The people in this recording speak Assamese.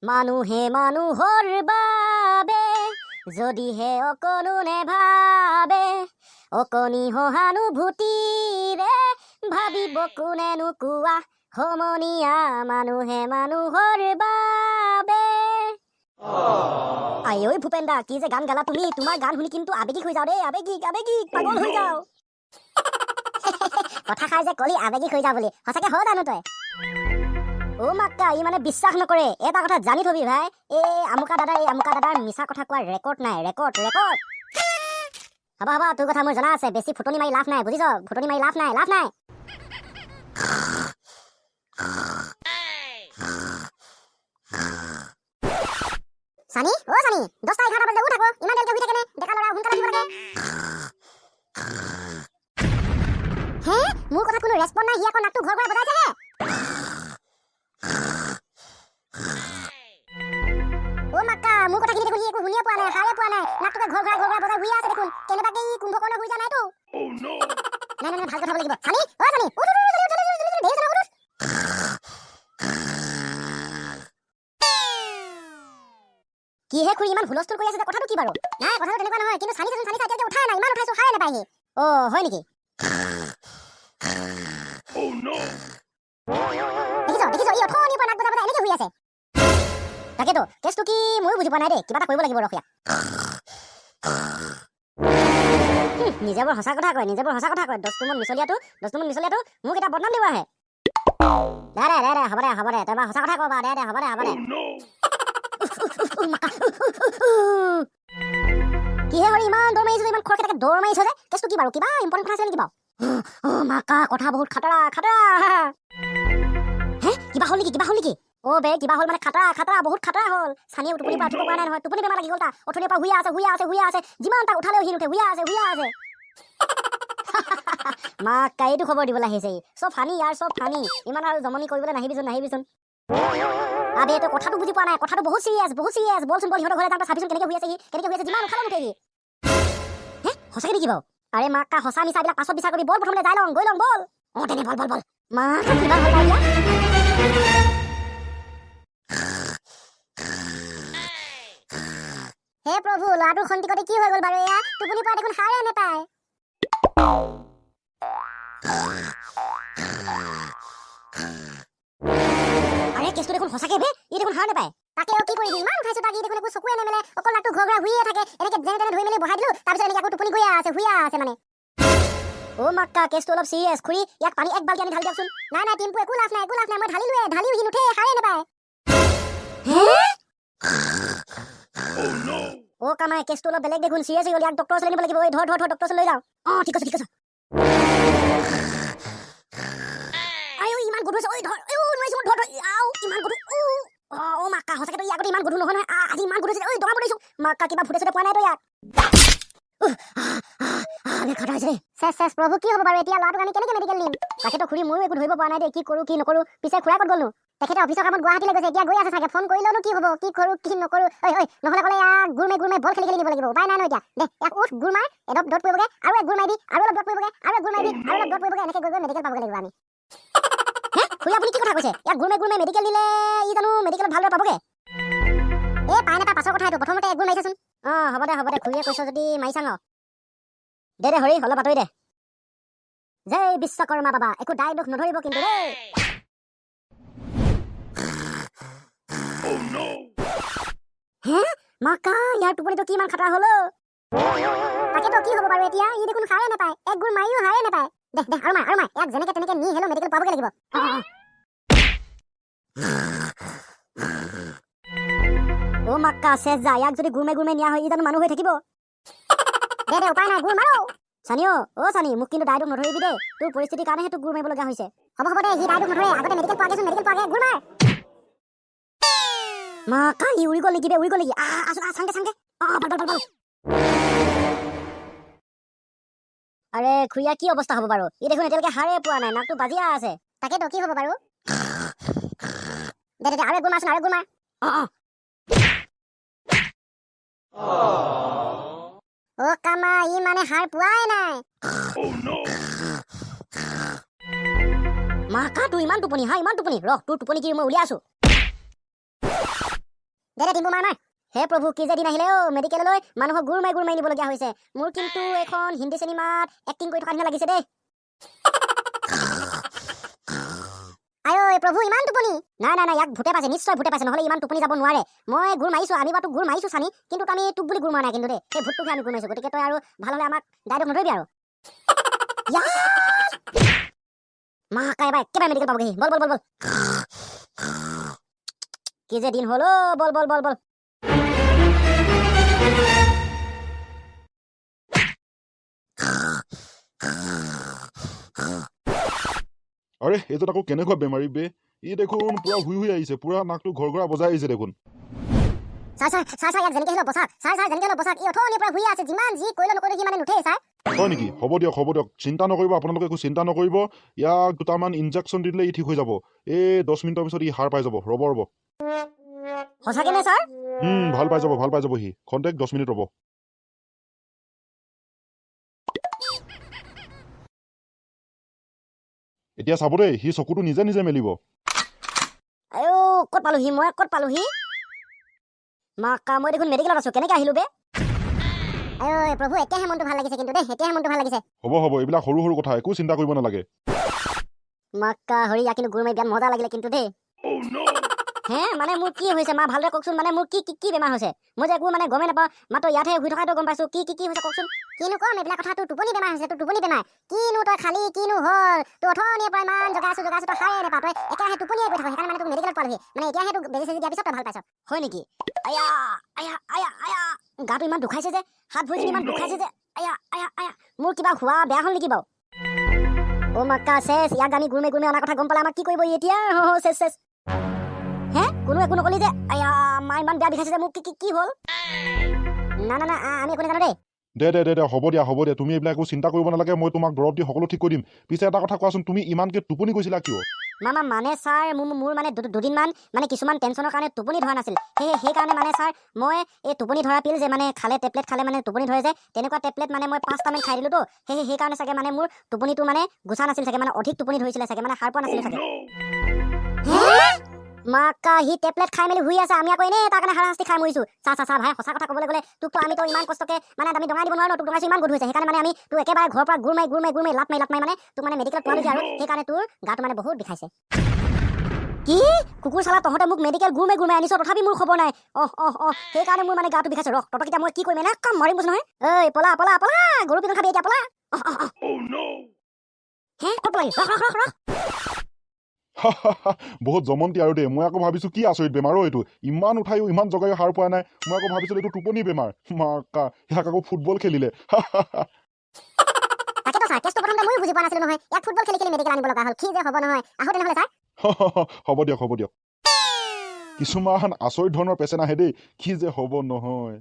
মানুহে মানুহৰ বাবে যদিহে অকণো নেভাবে অকণি সহানুভূতিৰে ভাবিব কোনেনো কোৱা সমনীয়া মানুহে মানুহৰ বাবে আই ঐ ভূপেন দা কি যে গান গালা তুমি তোমাৰ গান শুনি কিন্তু আবেগিক হৈ যাও দেই আবেগিক পাগল হৈ যাও কথা খাই যে কলি আবেগিক হৈ যাও বুলি সঁচাকে হয় জানো তই ও মাক্কা ই মানে বিশ্বাস নকৰে এটা কথা জানি থবি ভাই আমুকা দাদাৰ মিছা কথা কোৱাৰ ৰেকৰ্ড নাই ৰেকৰ্ড হবা তোৰ কথা মোৰ জনা আছে বেছি ফুটনি মাৰি লাভ নাই বুজিছ ফুটনি মাৰি লাভ নাই সানি 10টা 11টা বাজে উঠ আকৌ ইমান দেৰিকে শুই থাকে নে ডেকা লৰা সোনকালে উঠিব লাগে হে মোৰ কথা কোনো ৰেসপন্ড নাই হি আকৌ নাকটো ঘৰ ঘৰ বজাইছে হে ও মাক্কা মোৰ কথা দেখোন একো শুনিয়ে পোৱা নাই হাৰে পোৱা নাই নাকটোকে ঘৰ ঘৰ বজাই শুই আছে দেখোন কেনেবাকে ই কুম্ভকৰ্ণ শুই যা নাই তো নাই ভাল কথা হ'ব লাগিব সানি উঠ কি হে খুৰি ইমান হুলস্থুল কৰি আছে কথাটো কি বাৰু নাই কথাটো তেনেকুৱা নহয় কিন্তু সানি চাই উঠাই নাই ইমান উঠাইছো হাৰে নাপায়হি হয় নেকি দেখিছ ই অথনি পৰা নাক বজাই এনেকে শুই আছে তাকেতো কেছটো কি ময়ো বুজি পোৱা নাই দেই কিবা এটা কৰিব লাগিব ৰখিয়া নিজে বৰ সঁচা কথা কয় 10 মিছলীয়াটো মোক এটা বদনাম দিব আহে দে হ'ব দে তই বা সঁচা কথা কবা দে হ'ব দে কিহে হৰি ইমান দৌৰ মাৰিছো ইমান খৰকে দৌৰ মাৰিছ যে কেছটো কি বাৰু কিবা ইম্পৰ্টেণ্ট কথা আছে নেকি বাৰু মাকা কথা বহুত খাতৰা হে কিবা হ'ল নেকি বে কিবা হ'ল মানে খাতৰা বহুত খাতৰা হ'ল সানিয়ে টোপনি পৰা উঠিব পৰা নাই নহয় টোপনি বেমাৰ লাগি গ'ল তা অথনিৰ পৰা শুই আছে যিমান তাক উঠালেও সি নুঠে শুই আছে মাকা এইটো খবৰ দিবলৈ আহিছে চব ফানি ইমান আৰু জমনি কৰিবলৈ নাহিবিচোন আবে তো কথাটো বুজি পোৱা নাই কথাটো বহুত সিৰিয়াছ বলচোন বল সিহঁতৰ ঘৰলৈ যাম চাবিচোন কেনেকে শুই আছে যিমান উঠালেও নুঠে সি হে সঁচাকে নেকি বাৰু আৰে মাকা সঁচা মিছাবিলাক পাছত বিচাৰ কৰি বল প্ৰথমতে গৈ লওঁ বল তেনে বল মাকা কিবা হ'ল বাৰু হে প্ৰভু ল'ৰাটোৰ খন্তিকতে কি হৈ গ'ল বাৰু এয়া টোপনি পৰা দেখোন সাৰে নেপায় আৰে কেছটো দেখোন সঁচাকে বে ই দেখোন সাৰ নেপায় তাকেও কি কৰিবি ইমান উঠাইছো তাক ই দেখোন একো চকুৱে নেমেলে অকল নাকটো ঘৰ শুইয়ে থাকে এনেকে যেনে তেনে ধুই মেলি বহাই দিলো তাৰপিছত এনেকে আকৌ টোপনি শুই আছে মানে মাক্কা কেছটো অলপ চিৰিয়াছ খুৰী ইয়াক পানী এক বাল্টি আনি ঢালি দিয়কচোন নাই টিম্পু একো লাভ নাই মই ঢালিও সি নুঠে সাৰে নেপায় কামাই কেছটো অলপ বেলেগ দেখোন চিৰিয়াছ হৈ গ'ল ইয়াক ডক্টৰ ওচৰলৈ নিব লাগিব ধৰ ডক্টৰ ওচৰলৈ যাওঁ ঠিক আছে ইমান গধুৰ হৈছে ধৰ নোৱাৰিছো ধৰ ইমান গধুৰ মাক্কা সঁচাকে তই আগতে ইমান গধুৰ নহয় আজি ইমান গধুৰ হৈছে দমাব দিছো মাক্কা কিবা ফুটে পোৱা নাই তই ইয়াক চেছ প্ৰভু কি হ'ব বাৰু এতিয়া ল'ৰাটোক আমি কেনেকে মেডিকেল নিম তাকেতো খুৰী ময়ো একো ধৰিব পৰা নাই দেই কি কৰো কি নকৰো পিছে খুৰা ক'ত গ'লনো তেখেতে অফিচৰ কামত গুৱাহাটীলৈ গৈছে এতিয়া গৈ আছে চাগে ফোন কৰিলেওনো কি হ'ব কি কৰো কি নকৰো নহ'লে ক'লে ইয়াক গুৰ মাৰি বল খেলি নিব লাগিব উপায় নাই ন এতিয়া দে ইয়াক উঠ গুৰ মাৰ এডপ ডট পৰিবগে আৰু এক গুৰ মাৰিবি আৰু অলপ ডট পৰিবগে আৰু এক গুৰ মাৰিবি আৰু অলপ ডট পৰিবগে এনেকে গৈ মেডিকেল পাবগে লাগিব আমি খুৰী আপুনি কি কথা কৈছে ইয়াক গুৰ মাৰি মেডিকেল নিলে ই জানো মেডিকেলত ভালদৰে পাবগে পাই নাপায় পাছৰ কথা এইটো প্ৰথমতে এক গুৰ মাৰিছাচোন হ'ব দে খুৰীয়ে কৈছ যদি মাৰি চাং দে হৰি অলপ আঁতৰি দে জয় বিশ্বকৰ্মা বাবা একো দায় দুখ নধৰিব কিন্তু দেই হে মাকা ইয়াৰ টোপনিটো কি ইমান খাতৰা হলো তাকেতো কি হ'ব বাৰু এতিয়া ই দেখোন সাৰে নাপায় এক গুৰ মাৰিও সাৰে নাপায় দে আৰু মাৰ ইয়াক যেনেকে তেনেকে নি হেলো মেডিকেল পাবগে লাগিব মাক্কা চেছ যা ইয়াক যদি গুৰমাই নিয়া হয় ই জানো মানুহ হৈ থাকিব দে উপায় নাই গুৰ মাৰো সানি মোক কিন্তু দায় দুখ নধৰিবি দেই তোৰ পৰিস্থিতিৰ কাৰণেহে তোক গুৰ মাৰিব লগা হৈছে হ'ব দে সি দায় দুখ নধৰে আগতে মেডিকেল পোৱাগে গুৰ মাৰ মাকা ই উৰি গ'ল নেকি চাংগে আৰে খুৰীয়া কি অৱস্থা হ'ব বাৰু ই দেখোন এতিয়ালৈকে হাৰে পোৱা নাই নাকটো বাজিয়া আছে তাকেতো কি হ'ব বাৰু দে আৰু গুৰ মাৰচোন আৰু গুৰ মাৰ কামা ই মানে হাৰ পোৱাই নাই মাকা তোৰ ইমান টোপনি ৰহ তোৰ টোপনি কি মই উলিয়াই আছো দে টিম্বু মাৰ হে প্ৰভু কি যে দিন আহিলে মেডিকেললৈ মানুহক গুৰ মাৰি নিবলগীয়া হৈছে মোৰ কিন্তু এখন হিন্দী চিনেমাত এক্টিং কৰি থকা নিচিনা লাগিছে দেই আয়ো প্ৰভু ইমান টোপনি নাই ইয়াক ভূতে পাইছে নিশ্চয় ভূতে পাইছে নহলে ইমান টোপনি যাব নোৱাৰে মই গুৰ মাৰিছো আমি বাৰু গুৰ মাৰিছো চানি কিন্তু আমি তোক বুলি গুৰ মাৰা নাই কিন্তু দেই সেই ভূতটোকে আমি গুৰ মাৰিছো গতিকে তই আৰু ভাল হলে আমাক ডাইৰেক্ট নধৰিবি আৰু মা কাইবা একেবাৰে মেডিকেল পাবগৈ বল কি যে দিন হল বল আৰে এইটো আকৌ কেনেকুৱা বেমাৰী বে ই দেখোন পুৰা হুই আহিছে পুৰা নাকটো ঘৰঘৰা বজাই আহিছে দেখোন ছাৰ ইয়াক যেনেকৈ হ'লেও বচাওক ছাৰ যেনেকৈ হ'লেও বচাওক ই অথনিৰ পৰা শুই আছে যিমান যি কৰিলেও নকৰিলেও সি মানে নুঠেই ছাৰ হয় নেকি হ'ব দিয়ক চিন্তা নকৰিব আপোনালোকে একো চিন্তা নকৰিব ইয়াক দুটামান ইনজেকশ্যন দি দিলে ই ঠিক হৈ যাব এই 10 মিনিটৰ পিছত ই হাৰ পাই যাব ৰ'ব সঁচাকৈ নে ছাৰ ভাল পাই যাব সি খন্তেক 10 মিনিট ৰ'ব এতিয়া চাব দেই সি চকুটো নিজে মেলিব আয়ো ক'ত পালোহি মাকা মই দেখোন মেডিকেলত আছো কেনেকৈ আহিলো বে আয়ো প্ৰভু এতিয়াহে মনটো ভাল লাগিছে কিন্তু দেই হ'ব এইবিলাক সৰু কথা একো চিন্তা কৰিব নালাগে মাকা হৰি ইয়াক কিন্তু গুৰ মাৰি বিয়াত মজা লাগিলে কিন্তু দেই হে মানে মোৰ কি হৈছে মা ভালদৰে কওকচোন মানে মোৰ কি বেমাৰ হৈছে মই যে একো মানে গমেই নাপাওঁ মাত্ৰ ইয়াতহে শুই থকাটো গম পাইছো কি হৈছে কওকচোন কিনো কম এইবিলাক কথা তোৰ টোপনি বেমাৰ হৈছে তোৰ টোপনি বেমাৰ কিনো তই খালি কিনো হ'ল তোৰ অথনিৰ পৰা ইমান জগাইছো তই সাৰে নাপাৱ তই একেৰাহে টোপনিয়ে গৈ থাক সেইকাৰণে মানে তোক মেডিকেলত পালোহি মানে এতিয়াহে তোক বেজি চেজি দিয়াৰ পিছত তই ভাল পাইছ হয় নেকি আয়া গাটো ইমান দুখাইছে যে হাত ভৰিখিনি ইমান দুখাইছে যে আয়া মোৰ কিবা হোৱা বেয়া হ'ল নেকি বাৰু অ' মাক্কা চেছ ইয়াক আমি গুৰমে অনাৰ কথা গম পালে আমাক কি কৰিব এতিয়া চেছ হে কোনো একো নকলি যে আয়া মা ইমান বেয়া বিষাইছে যে মোক কি হ'ল না আমি একো নাজানো দেই দে হ'ব দিয়া তুমি এইবিলাক একো চিন্তা কৰিব নালাগে মই তোমাক দৰৱ দি সকলো ঠিক কৰি দিম পিছে এটা কথা কোৱাচোন তুমি ইমানকে টোপনি গৈছিলা কিয় মামা মানে ছাৰ মোৰ মানে দুদিনমান মানে কিছুমান টেনশ্যনৰ কাৰণে টোপনি ধৰা নাছিল সেইকাৰণে মানে ছাৰ মই এই টোপনি ধৰা পিল যে মানে টেবলেট খালে মানে টোপনি ধৰে যে তেনেকুৱা টেবলেট মানে মই 5টামান খাই দিলোঁ তো সেইকাৰণে চাগে মানে মোৰ টোপনিটো মানে গুচা নাছিল চাগে মানে অধিক টোপনি ধৰিছিলে চাগে মানে সাৰ পোৱা নাছিল চাগে মাকা সি টেবলেট খাই মেলি শুই আছে আমি আকৌ এনেই তাৰ কাৰণে হাৰাশাস্তি খাই মৰিছো চা ভাই সঁচা কথা ক'বলৈ গ'লে তোকতো আমি তো ইমান কষ্টকে মানে আমি দঙাই দিব নোৱাৰো তোক দঙাইছো ইমান গধুৰ হৈছে সেইকাৰণে মানে আমি তোক একেবাৰে ঘৰৰ পৰা গুৰ মাৰি লাত মাৰি মানে তোক মানে মেডিকেলত পোৱালৈকে আৰু সেইকাৰণে তোৰ গাটো মানে বহুত বিষাইছে কি কুকুৰ চালা তহঁতে মোক মেডিকেল গুৰ মাৰি আনিছ তথাপি মোৰ খবৰ নাই সেইকাৰণে মোৰ মানে গাটো বিষাইছে তহঁতক এতিয়া মই কি কৰিম এনে কাম মাৰিম নহয় ঐ পলা গৰু পিন্ধন খাবি এতিয়া পলা হে ক'ত পলালি ৰখ বহুত জমন্তি আৰু দেই মই আকৌ ভাবিছো কি আচৰিত বেমাৰ এইটো ইমান উঠাইও ইমান জগাইও সাৰ পোৱা নাই মই আকৌ ভাবিছিলো এইটো টোপনি বেমাৰ মাকা ইয়াক আকৌ ফুটবল খেলিলে তাকেতো ছাৰ কেছটো প্ৰথমতে ময়ো বুজি পোৱা নাছিলো নহয় ইয়াক ফুটবল খেলি মেডিকেল আনিব লগা হ'ল কি যে হ'ব নহয় আহো তেনেহ'লে ছাৰ হ'ব দিয়ক কিছুমান আচৰিত ধৰণৰ পেচেণ্ট আহে দেই কি যে হ'ব নহয়